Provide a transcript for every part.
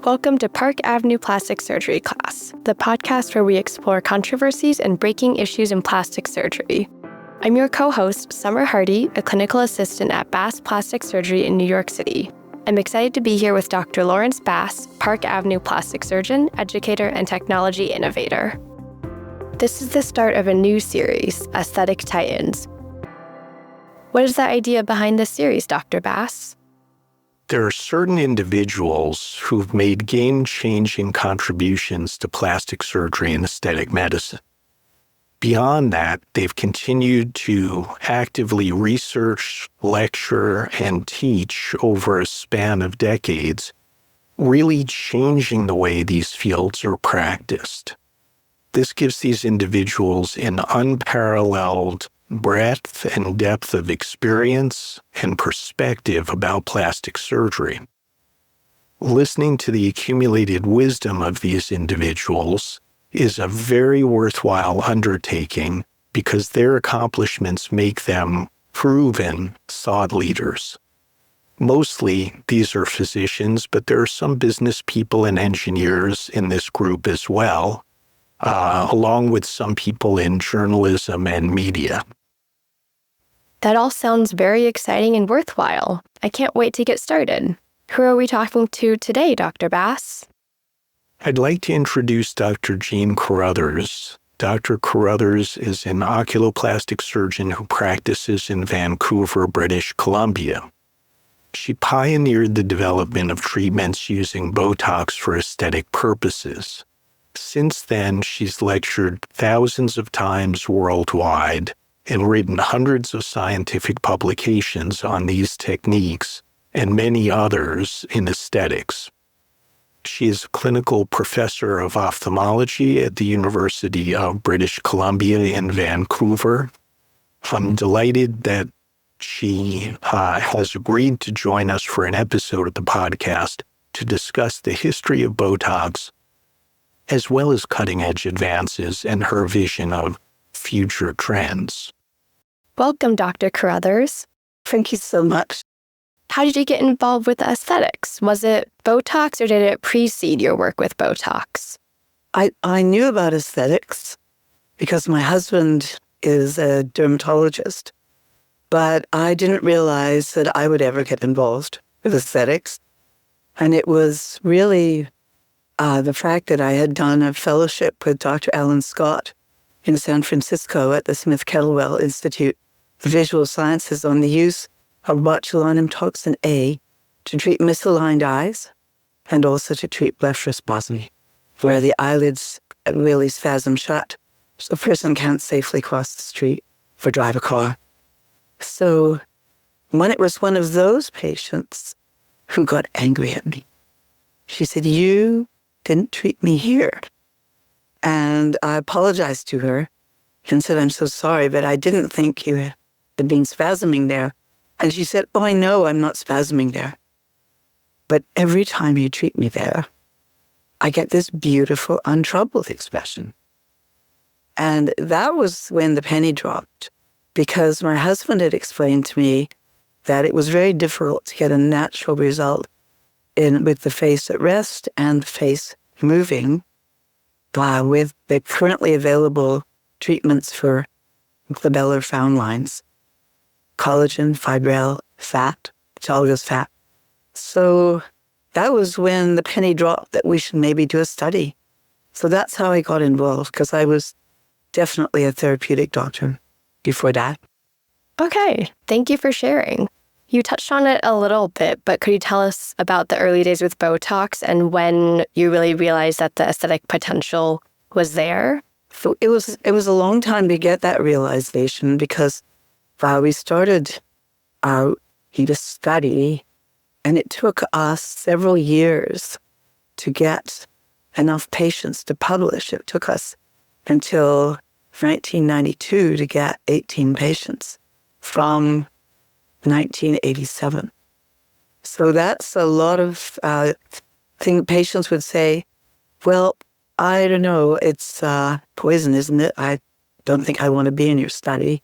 Welcome to Park Avenue Plastic Surgery Class, the podcast where we explore controversies and breaking issues in plastic surgery. I'm your co-host, Summer Hardy, a clinical assistant at Bass Plastic Surgery in New York City. I'm excited to be here with Dr. Lawrence Bass, Park Avenue plastic surgeon, educator, and technology innovator. This is the start of a new series, Aesthetic Titans. What is the idea behind this series, Dr. Bass? There are certain individuals who've made game-changing contributions to plastic surgery and aesthetic medicine. Beyond that, they've continued to actively research, lecture, and teach over a span of decades, really changing the way these fields are practiced. This gives these individuals an unparalleled breadth and depth of experience and perspective about plastic surgery. Listening to the accumulated wisdom of these individuals is a very worthwhile undertaking because their accomplishments make them proven thought leaders. Mostly, these are physicians, but there are some business people and engineers in this group as well, along with some people in journalism and media. That all sounds very exciting and worthwhile. I can't wait to get started. Who are we talking to today, Dr. Bass? I'd like to introduce Dr. Jean Carruthers. Dr. Carruthers is an oculoplastic surgeon who practices in Vancouver, British Columbia. She pioneered the development of treatments using Botox for aesthetic purposes. Since then, she's lectured thousands of times worldwide and written hundreds of scientific publications on these techniques and many others in aesthetics. She is a clinical professor of ophthalmology at the University of British Columbia in Vancouver. I'm delighted that she has agreed to join us for an episode of the podcast to discuss the history of Botox, as well as cutting-edge advances and her vision of future trends. Welcome, Dr. Carruthers. Thank you so much. How did you get involved with aesthetics? Was it Botox or did it precede your work with Botox? I knew about aesthetics because my husband is a dermatologist, but I didn't realize that I would ever get involved with aesthetics. And it was really the fact that I had done a fellowship with Dr. Alan Scott in San Francisco at the Smith Kettlewell Institute of Visual Sciences on the use of botulinum toxin A to treat misaligned eyes and also to treat blepharospasm, where the eyelids really spasm shut, so a person can't safely cross the street or drive a car. So when it was one of those patients who got angry at me, she said, "You didn't treat me here." And I apologized to her and said, "I'm so sorry, but I didn't think you had been spasming there." And she said, "Oh, I know I'm not spasming there. But every time you treat me there, I get this beautiful, untroubled expression." And that was when the penny dropped, because my husband had explained to me that it was very difficult to get a natural result with the face at rest and the face moving with the currently available treatments for glabellar frown lines. Collagen, fibril, fat, autologous fat. So that was when the penny dropped that we should maybe do a study. So that's how I got involved, because I was definitely a therapeutic doctor before that. Okay, thank you for sharing. You touched on it a little bit, but could you tell us about the early days with Botox and when you really realized that the aesthetic potential was there? So it was a long time to get that realization, because we started out in a study, and it took us several years to get enough patients to publish. It took us until 1992 to get 18 patients from 1987. So that's a lot of patients would say, "Well, I don't know, it's poison, isn't it? I don't think I want to be in your study."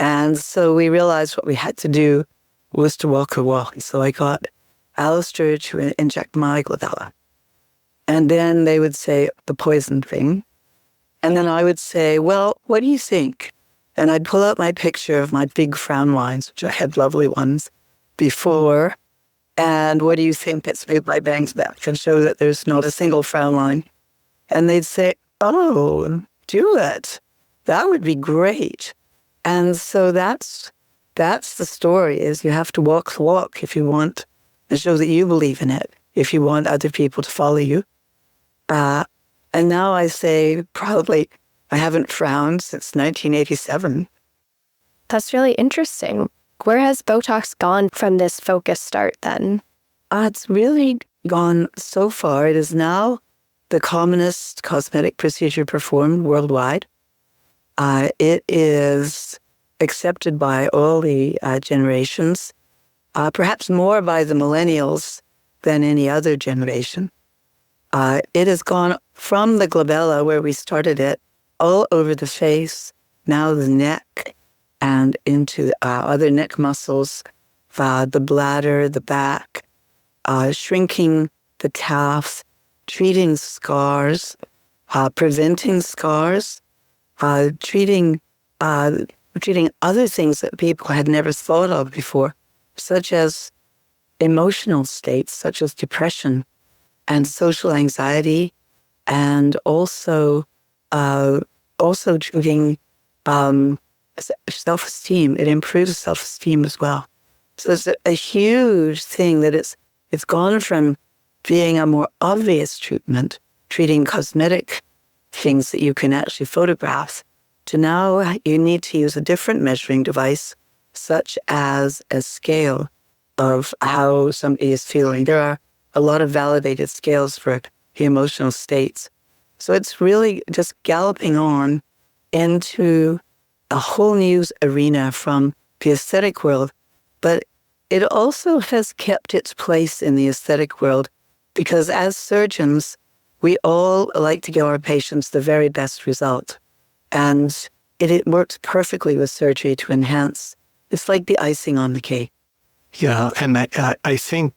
And so we realized what we had to do was to walk a walk. So I got Alistair to inject my glabella. And then they would say the poison thing. And then I would say, well, what do you think? And I'd pull out my picture of my big frown lines, which I had lovely ones before. And what do you think? That's made my bangs back and show that there's not a single frown line. And they'd say, oh, do it. That would be great. And so that's the story, is you have to walk the walk if you want to show that you believe in it, if you want other people to follow you. And now I say proudly, I haven't frowned since 1987. That's really interesting. Where has Botox gone from this focused start then? It's really gone so far. It is now the commonest cosmetic procedure performed worldwide. It is accepted by all the generations, perhaps more by the millennials than any other generation. It has gone from the glabella, where we started it, all over the face, now the neck, and into other neck muscles, the bladder, the back, shrinking the calves, treating scars, preventing scars, treating other things that people had never thought of before, such as emotional states, such as depression and social anxiety, and also treating self-esteem. It improves self-esteem as well. So it's a huge thing that it's gone from being a more obvious treatment, treating cosmetic things that you can actually photograph, to now you need to use a different measuring device, such as a scale of how somebody is feeling. There are a lot of validated scales for the emotional states. So it's really just galloping on into a whole new arena from the aesthetic world. But it also has kept its place in the aesthetic world, because as surgeons, we all like to give our patients the very best result. And it works perfectly with surgery to enhance. It's like the icing on the cake. Yeah, and I think,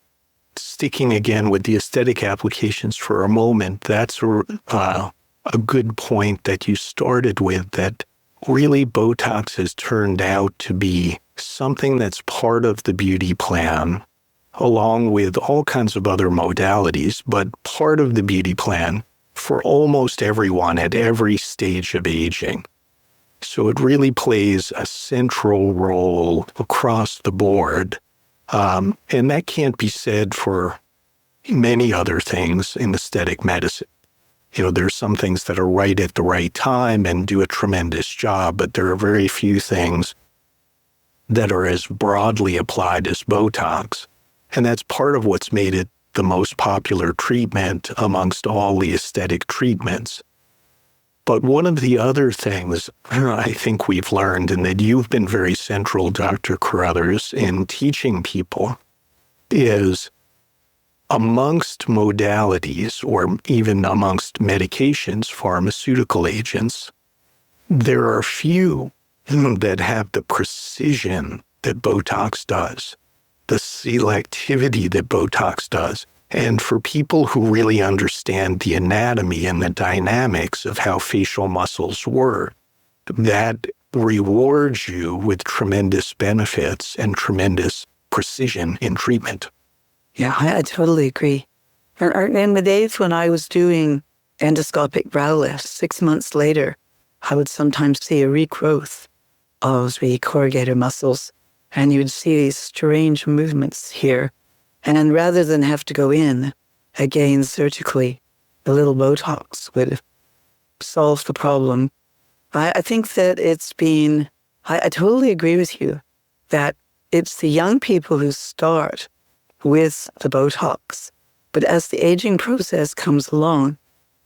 sticking again with the aesthetic applications for a moment, that's a good point that you started with, that really Botox has turned out to be something that's part of the beauty plan, along with all kinds of other modalities, but part of the beauty plan for almost everyone at every stage of aging. So it really plays a central role across the board. And that can't be said for many other things in aesthetic medicine. You know, there's some things that are right at the right time and do a tremendous job, but there are very few things that are as broadly applied as Botox. And that's part of what's made it the most popular treatment amongst all the aesthetic treatments. But one of the other things I think we've learned, and that you've been very central, Dr. Carruthers, in teaching people, is amongst modalities, or even amongst medications, pharmaceutical agents, there are few that have the precision that Botox does, the selectivity that Botox does. And for people who really understand the anatomy and the dynamics of how facial muscles work, that rewards you with tremendous benefits and tremendous precision in treatment. Yeah, I totally agree. And in the days when I was doing endoscopic brow lifts, 6 months later, I would sometimes see a regrowth of the corrugator muscles, and you'd see these strange movements here. And rather than have to go in again surgically, a little Botox would solve the problem. I think that I totally agree with you that it's the young people who start with the Botox. But as the aging process comes along,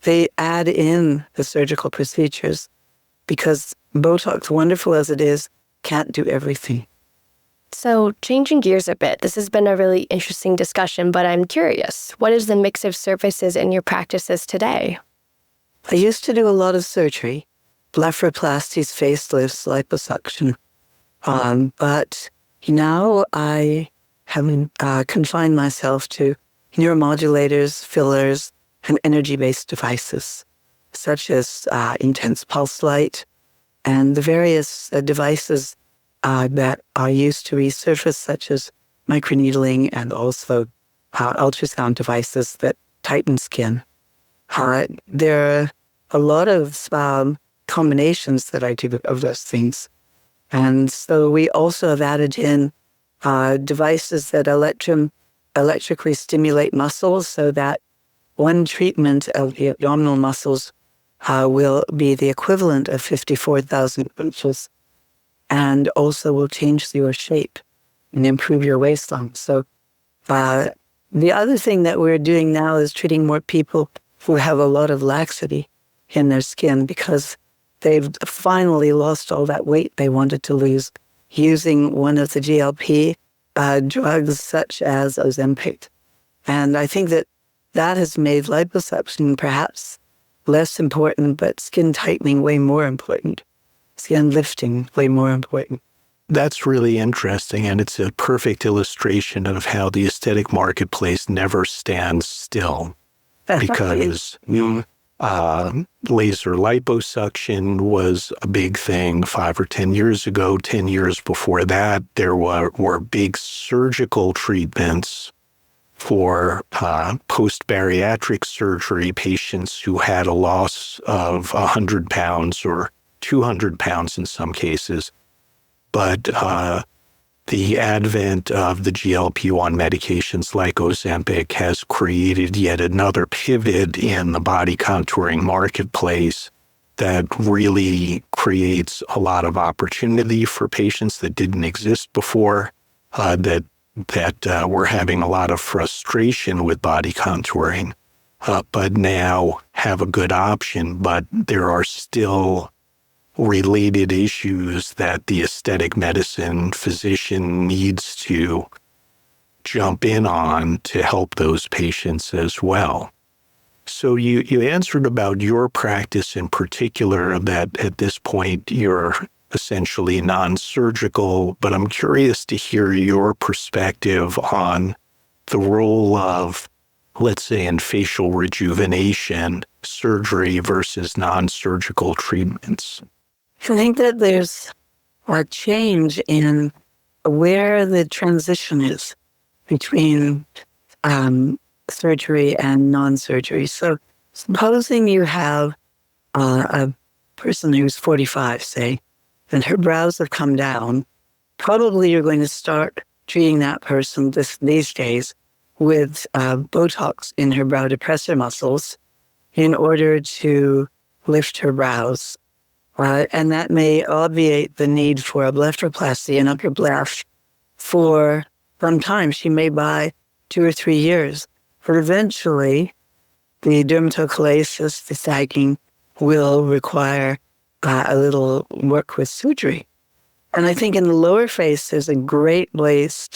they add in the surgical procedures, because Botox, wonderful as it is, can't do everything. So, changing gears a bit, this has been a really interesting discussion, but I'm curious, what is the mix of services in your practices today? I used to do a lot of surgery, blepharoplasties, facelifts, liposuction. But now I have confined myself to neuromodulators, fillers, and energy-based devices, such as intense pulse light and the various devices that are used to resurface, such as microneedling and also ultrasound devices that tighten skin. There are a lot of combinations that I do of those things. And so we also have added in devices that electrically stimulate muscles, so that one treatment of the abdominal muscles will be the equivalent of 54,000 punches, and also will change your shape and improve your waistline. So the other thing that we're doing now is treating more people who have a lot of laxity in their skin because they've finally lost all that weight they wanted to lose using one of the GLP drugs such as Ozempic. And I think that has made liposuction perhaps less important, but skin tightening way more important, skin lifting way more important. That's really interesting, and it's a perfect illustration of how the aesthetic marketplace never stands still. Because laser liposuction was a big thing 5 or 10 years ago. 10 years before that, there were big surgical treatments for post-bariatric surgery patients who had a loss of 100 pounds or 200 pounds in some cases. But the advent of the GLP-1 medications like Ozempic has created yet another pivot in the body contouring marketplace that really creates a lot of opportunity for patients that didn't exist before, that were having a lot of frustration with body contouring, but now have a good option. But there are still related issues that the aesthetic medicine physician needs to jump in on to help those patients as well. So you answered about your practice in particular, that at this point you're essentially non-surgical, but I'm curious to hear your perspective on the role of, let's say, in facial rejuvenation, surgery versus non-surgical treatments. I think that there's a change in where the transition is between surgery and non-surgery. So supposing you have a person who's 45, say, and her brows have come down, probably you're going to start treating that person these days with Botox in her brow depressor muscles in order to lift her brows. And that may obviate the need for a blepharoplasty, an upper bleph, for some time. She may buy 2 or 3 years. But eventually, the dermatochalasis, the sagging, will require a little work with surgery. And I think in the lower face, there's a great place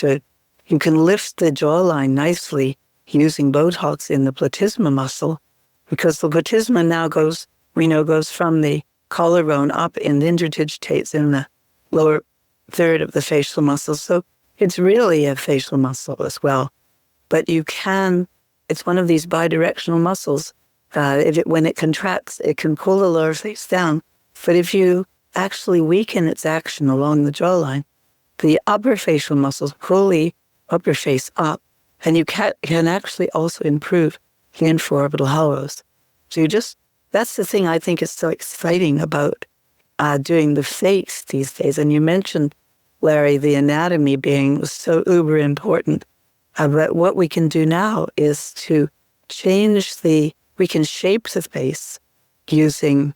you can lift the jawline nicely using Botox in the platysma muscle, because the platysma now goes from the collarbone up and interdigitates in the lower third of the facial muscle. So it's really a facial muscle as well. But it's one of these bidirectional muscles. When it contracts, it can pull the lower face down. But if you actually weaken its action along the jawline, the upper facial muscles pull the upper face up, and you can actually also improve the infraorbital hollows. So that's the thing I think is so exciting about doing the face these days. And you mentioned, Larry, the anatomy being so uber important. But what we can do now is to we can shape the face using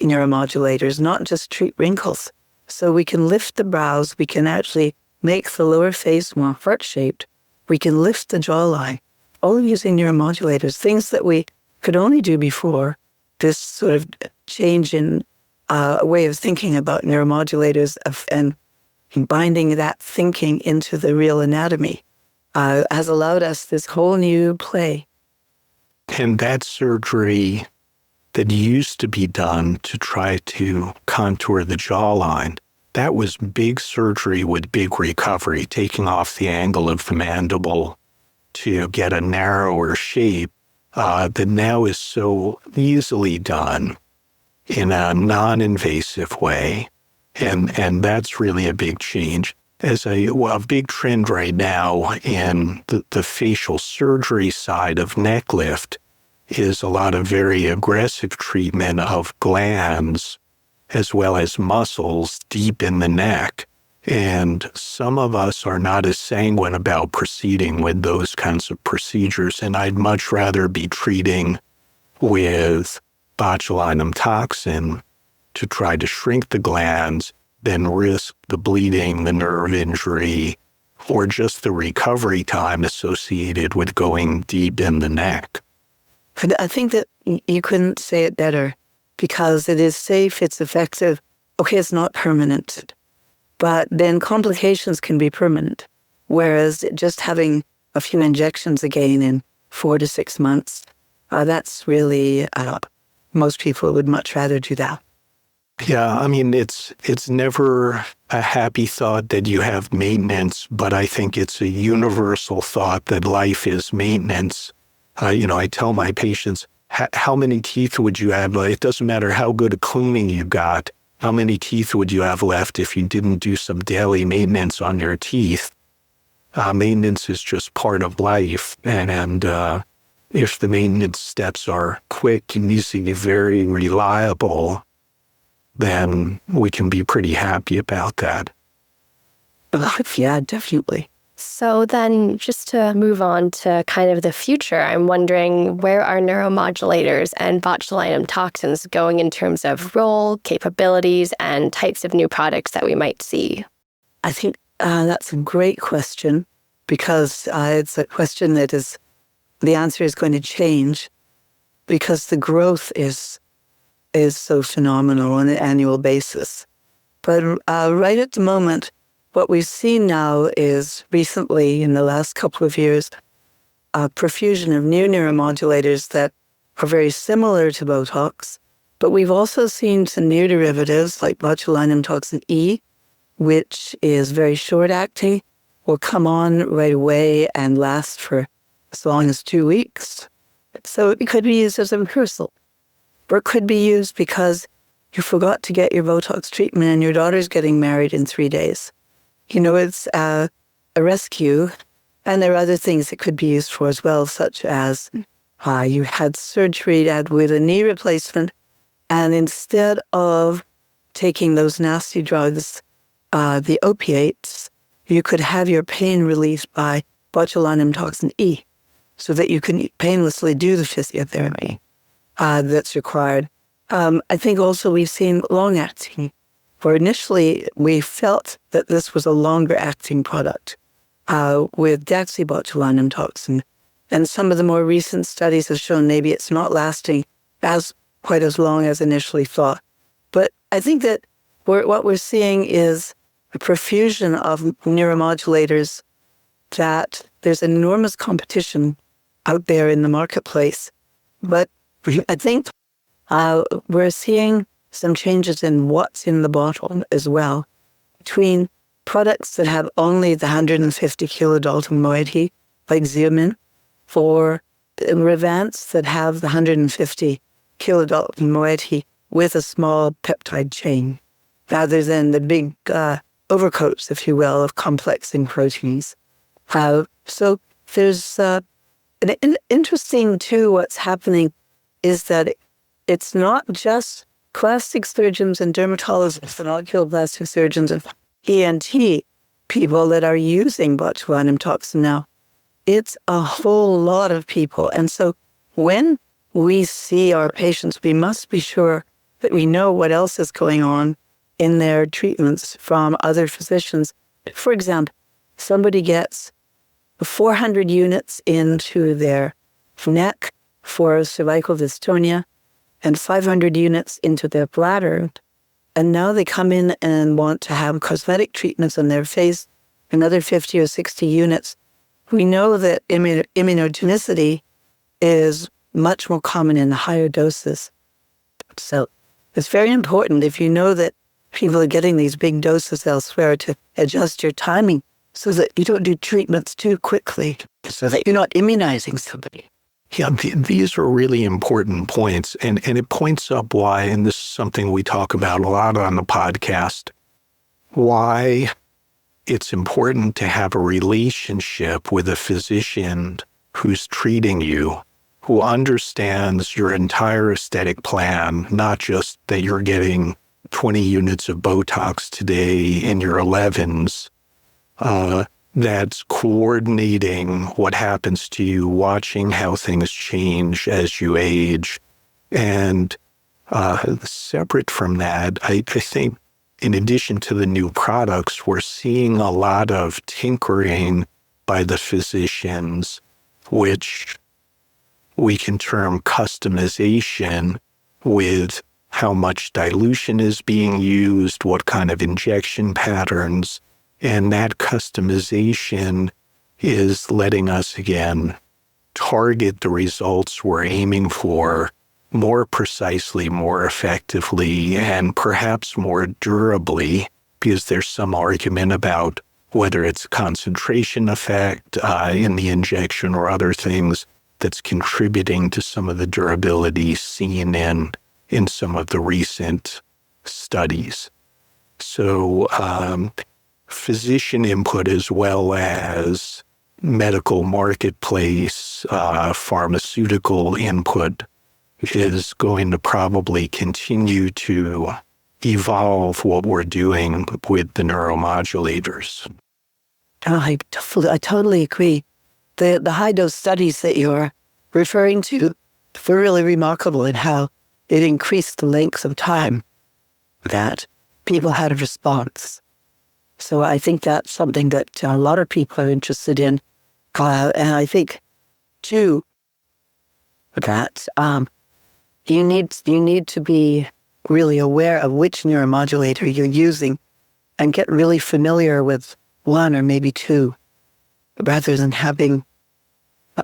neuromodulators, not just treat wrinkles. So we can lift the brows, we can actually make the lower face more heart-shaped. We can lift the jawline, all using neuromodulators, things that we could only do before. This sort of change in a way of thinking about neuromodulators and binding that thinking into the real anatomy has allowed us this whole new play. And that surgery that used to be done to try to contour the jawline, that was big surgery with big recovery, taking off the angle of the mandible to get a narrower shape. that now is so easily done in a non-invasive way. And that's really a big change. As a big trend right now in the facial surgery side of neck lift is a lot of very aggressive treatment of glands as well as muscles deep in the neck. And some of us are not as sanguine about proceeding with those kinds of procedures. And I'd much rather be treating with botulinum toxin to try to shrink the glands than risk the bleeding, the nerve injury, or just the recovery time associated with going deep in the neck. But I think that you couldn't say it better, because it is safe, it's effective. Okay, it's not permanent, but then complications can be permanent. Whereas just having a few injections again in 4 to 6 months, that's really, most people would much rather do that. Yeah, I mean, it's never a happy thought that you have maintenance, but I think it's a universal thought that life is maintenance. I tell my patients, how many teeth would you have? It doesn't matter how good a cleaning you got. How many teeth would you have left if you didn't do some daily maintenance on your teeth? Maintenance is just part of life. And if the maintenance steps are quick and easy, very reliable, then we can be pretty happy about that. Yeah, definitely. So then just to move on to kind of the future, I'm wondering, where are neuromodulators and botulinum toxins going in terms of role, capabilities, and types of new products that we might see? I think that's a great question, because it's a question that the answer is going to change, because the growth is so phenomenal on an annual basis. But right at the moment, what we've seen now is recently, in the last couple of years, a profusion of new neuromodulators that are very similar to Botox. But we've also seen some new derivatives like botulinum toxin E, which is very short-acting, will come on right away and last for as long as 2 weeks. So it could be used as a rehearsal. Or it could be used because you forgot to get your Botox treatment and your daughter's getting married in 3 days. It's a rescue. And there are other things it could be used for as well, such as you had surgery with a knee replacement, and instead of taking those nasty drugs, the opiates, you could have your pain relieved by botulinum toxin E, so that you can painlessly do the physiotherapy that's required. I think also we've seen long-acting, where initially we felt that this was a longer-acting product with deoxybotulinum toxin. And some of the more recent studies have shown maybe it's not lasting quite as long as initially thought. But I think that what we're seeing is a profusion of neuromodulators, that there's enormous competition out there in the marketplace. But I think we're seeing some changes in what's in the bottle as well, between products that have only the 150 kilodalton moiety, like Xeomin, or Revance that have the 150 kilodalton moiety with a small peptide chain, rather than the big overcoats, if you will, of complexing proteins. So there's interesting, too, what's happening is that it's not just plastic surgeons and dermatologists and oculoplastic surgeons and ENT people that are using botulinum toxin now. It's a whole lot of people. And so when we see our patients, we must be sure that we know what else is going on in their treatments from other physicians. For example, somebody gets 400 units into their neck for cervical dystonia and 500 units into their bladder. And now they come in and want to have cosmetic treatments on their face, another 50 or 60 units. We know that immunogenicity is much more common in the higher doses. So it's very important, if you know that people are getting these big doses elsewhere, to adjust your timing so that you don't do treatments too quickly, so that you're not immunizing somebody. Yeah, these are really important points. And it points up why, and this is something we talk about a lot on the podcast, why it's important to have a relationship with a physician who's treating you, who understands your entire aesthetic plan, not just that you're getting 20 units of Botox today in your 11s, that's coordinating what happens to you, watching how things change as you age. And separate from that, I think in addition to the new products, we're seeing a lot of tinkering by the physicians, which we can term customization, with how much dilution is being used, what kind of injection patterns. And that customization is letting us, again, target the results we're aiming for more precisely, more effectively, and perhaps more durably, because there's some argument about whether it's concentration effect in the injection or other things that's contributing to some of the durability seen in some of the recent studies. So, physician input as well as medical marketplace, pharmaceutical input is going to probably continue to evolve what we're doing with the neuromodulators. I totally agree. The high-dose studies that you're referring to were really remarkable in how it increased the length of time that people had a response. So I think that's something that a lot of people are interested in. And I think, too, that you need to be really aware of which neuromodulator you're using and get really familiar with one or maybe two, rather than having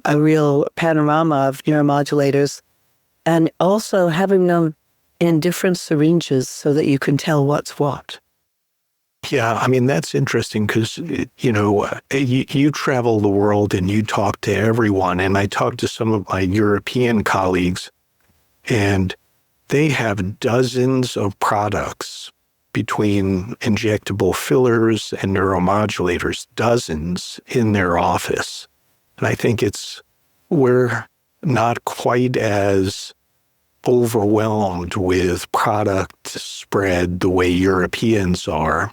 a real panorama of neuromodulators, and also having them in different syringes so that you can tell what's what. Yeah, I mean, that's interesting because, you travel the world and you talk to everyone. And I talked to some of my European colleagues, and they have dozens of products between injectable fillers and neuromodulators, dozens in their office. And I think we're not quite as overwhelmed with product spread the way Europeans are,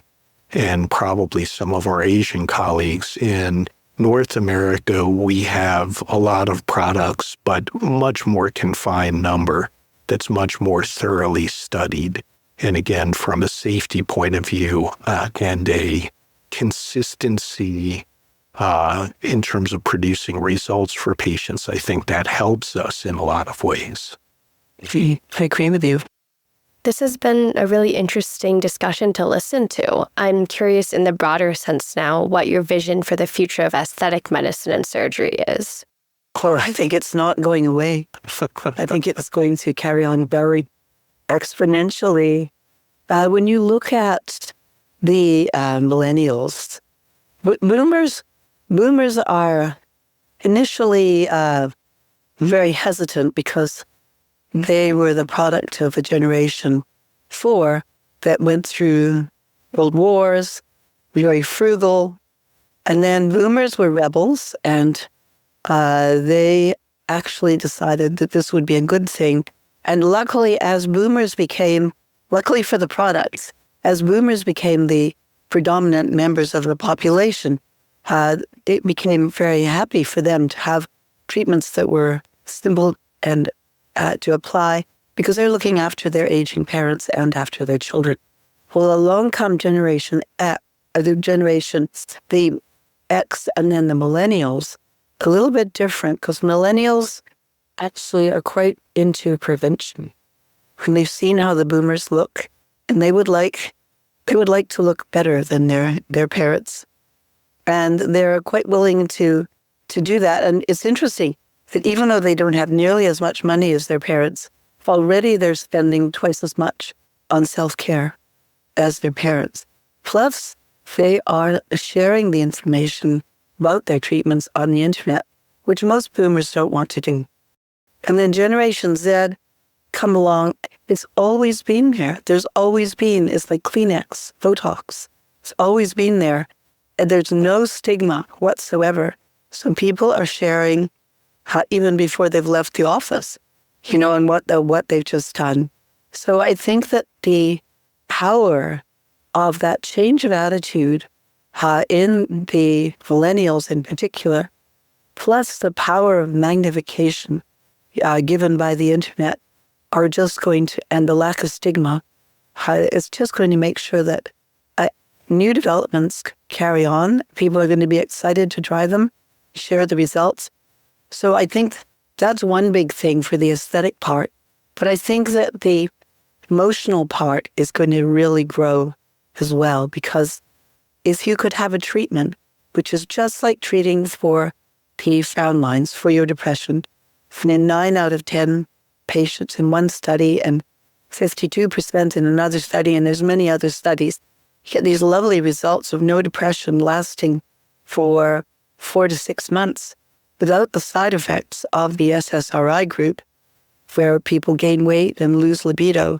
and probably some of our Asian colleagues. In North America, we have a lot of products, but much more confined number that's much more thoroughly studied. And again, from a safety point of view and a consistency in terms of producing results for patients, I think that helps us in a lot of ways. I agree with you. This has been a really interesting discussion to listen to. I'm curious in the broader sense now what your vision for the future of aesthetic medicine and surgery is. Well, I think it's not going away. I think it's going to carry on very exponentially. When you look at the millennials, boomers are initially very hesitant because they were the product of a generation 4 that went through world wars, very frugal. And then boomers were rebels, and they actually decided that this would be a good thing. And luckily, luckily for the products, as boomers became the predominant members of the population, it became very happy for them to have treatments that were simple and to apply, because they're looking after their aging parents and after their children. Well, along come the X and then the millennials, a little bit different, because millennials actually are quite into prevention. And they've seen how the boomers look, and they would like to look better than their parents. And they're quite willing to do that. And it's interesting that even though they don't have nearly as much money as their parents, already they're spending twice as much on self-care as their parents. Plus, they are sharing the information about their treatments on the internet, which most boomers don't want to do. And then Generation Z come along. It's always been there. There's always been. It's like Kleenex, Botox. It's always been there. And there's no stigma whatsoever. So people are sharing even before they've left the office, and what they've just done. So I think that the power of that change of attitude in the millennials in particular, plus the power of magnification given by the internet, are just going to, and the lack of stigma, it's just going to make sure that new developments carry on. People are going to be excited to try them, share the results. So I think that's one big thing for the aesthetic part. But I think that the emotional part is going to really grow as well, because if you could have a treatment, which is just like treating for the frown lines for your depression, and in 9 out of 10 patients in one study and 52% in another study, and there's many other studies, you get these lovely results of no depression lasting for 4 to 6 months without the side effects of the SSRI group, where people gain weight and lose libido.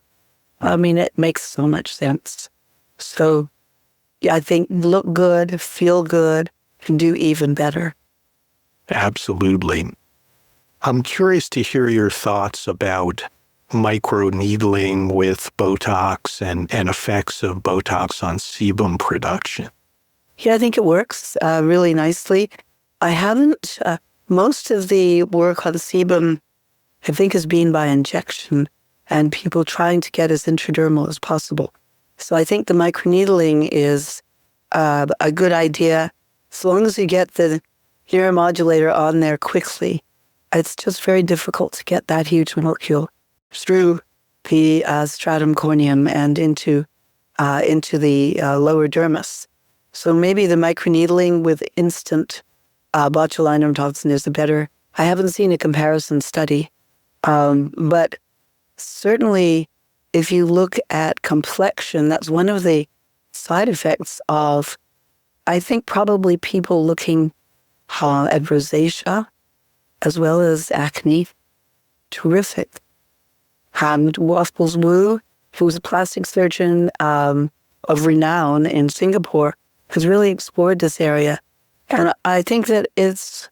I mean, it makes so much sense. So I think look good, feel good, and do even better. Absolutely. I'm curious to hear your thoughts about microneedling with Botox and effects of Botox on sebum production. Yeah, I think it works really nicely. I haven't, most of the work on sebum, I think, has been by injection and people trying to get as intradermal as possible. So I think the microneedling is a good idea as long as you get the neuromodulator on there quickly. It's just very difficult to get that huge molecule through the stratum corneum and into the lower dermis. So maybe the microneedling with instant botulinum toxin is the better. I haven't seen a comparison study, but certainly if you look at complexion, that's one of the side effects of, I think, probably people looking at rosacea as well as acne. Terrific. Waffles Wu, who's a plastic surgeon of renown in Singapore, has really explored this area. And I think that it's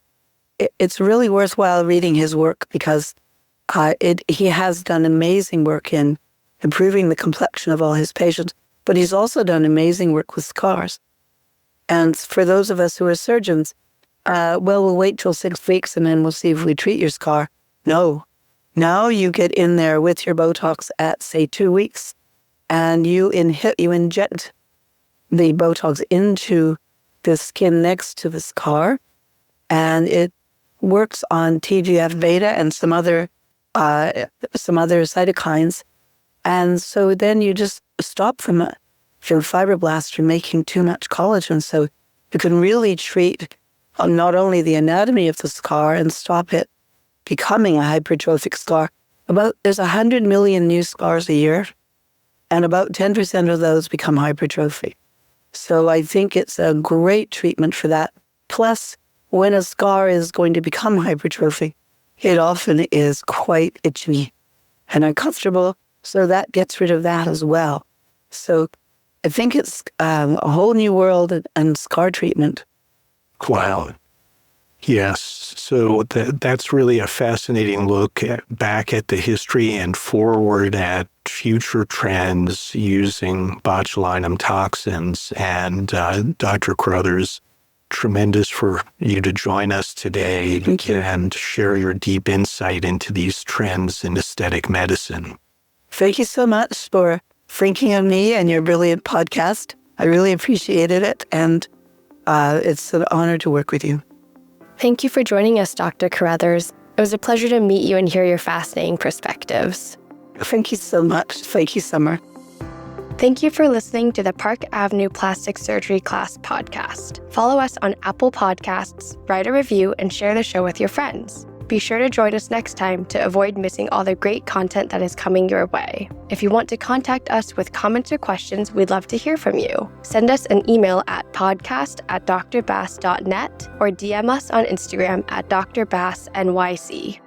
really worthwhile reading his work, because he has done amazing work in improving the complexion of all his patients, but he's also done amazing work with scars. And for those of us who are surgeons, we'll wait till 6 weeks and then we'll see if we treat your scar. No. Now you get in there with your Botox at, say, 2 weeks, and you inject the Botox into the skin next to the scar, and it works on TGF-beta and some other cytokines. And so then you just stop your fibroblasts from making too much collagen. So you can really treat not only the anatomy of the scar and stop it becoming a hypertrophic scar. There's 100 million new scars a year, and about 10% of those become hypertrophic. So I think it's a great treatment for that. Plus, when a scar is going to become hypertrophic, it often is quite itchy and uncomfortable. So that gets rid of that as well. So I think it's a whole new world and scar treatment. Wow. Yes. So that's really a fascinating look back at the history and forward at future trends using botulinum toxins. And Dr. Carruthers, tremendous for you to join us today and share your deep insight into these trends in aesthetic medicine. Thank you so much for thinking of me and your brilliant podcast. I really appreciated it, and it's an honor to work with you. Thank you for joining us, Dr. Carruthers. It was a pleasure to meet you and hear your fascinating perspectives. Thank you so much. Thank you, Summer. Thank you for listening to the Park Avenue Plastic Surgery Class podcast. Follow us on Apple Podcasts, write a review, and share the show with your friends. Be sure to join us next time to avoid missing all the great content that is coming your way. If you want to contact us with comments or questions, we'd love to hear from you. Send us an email at podcast@drbass.net or DM us on Instagram at drbassnyc.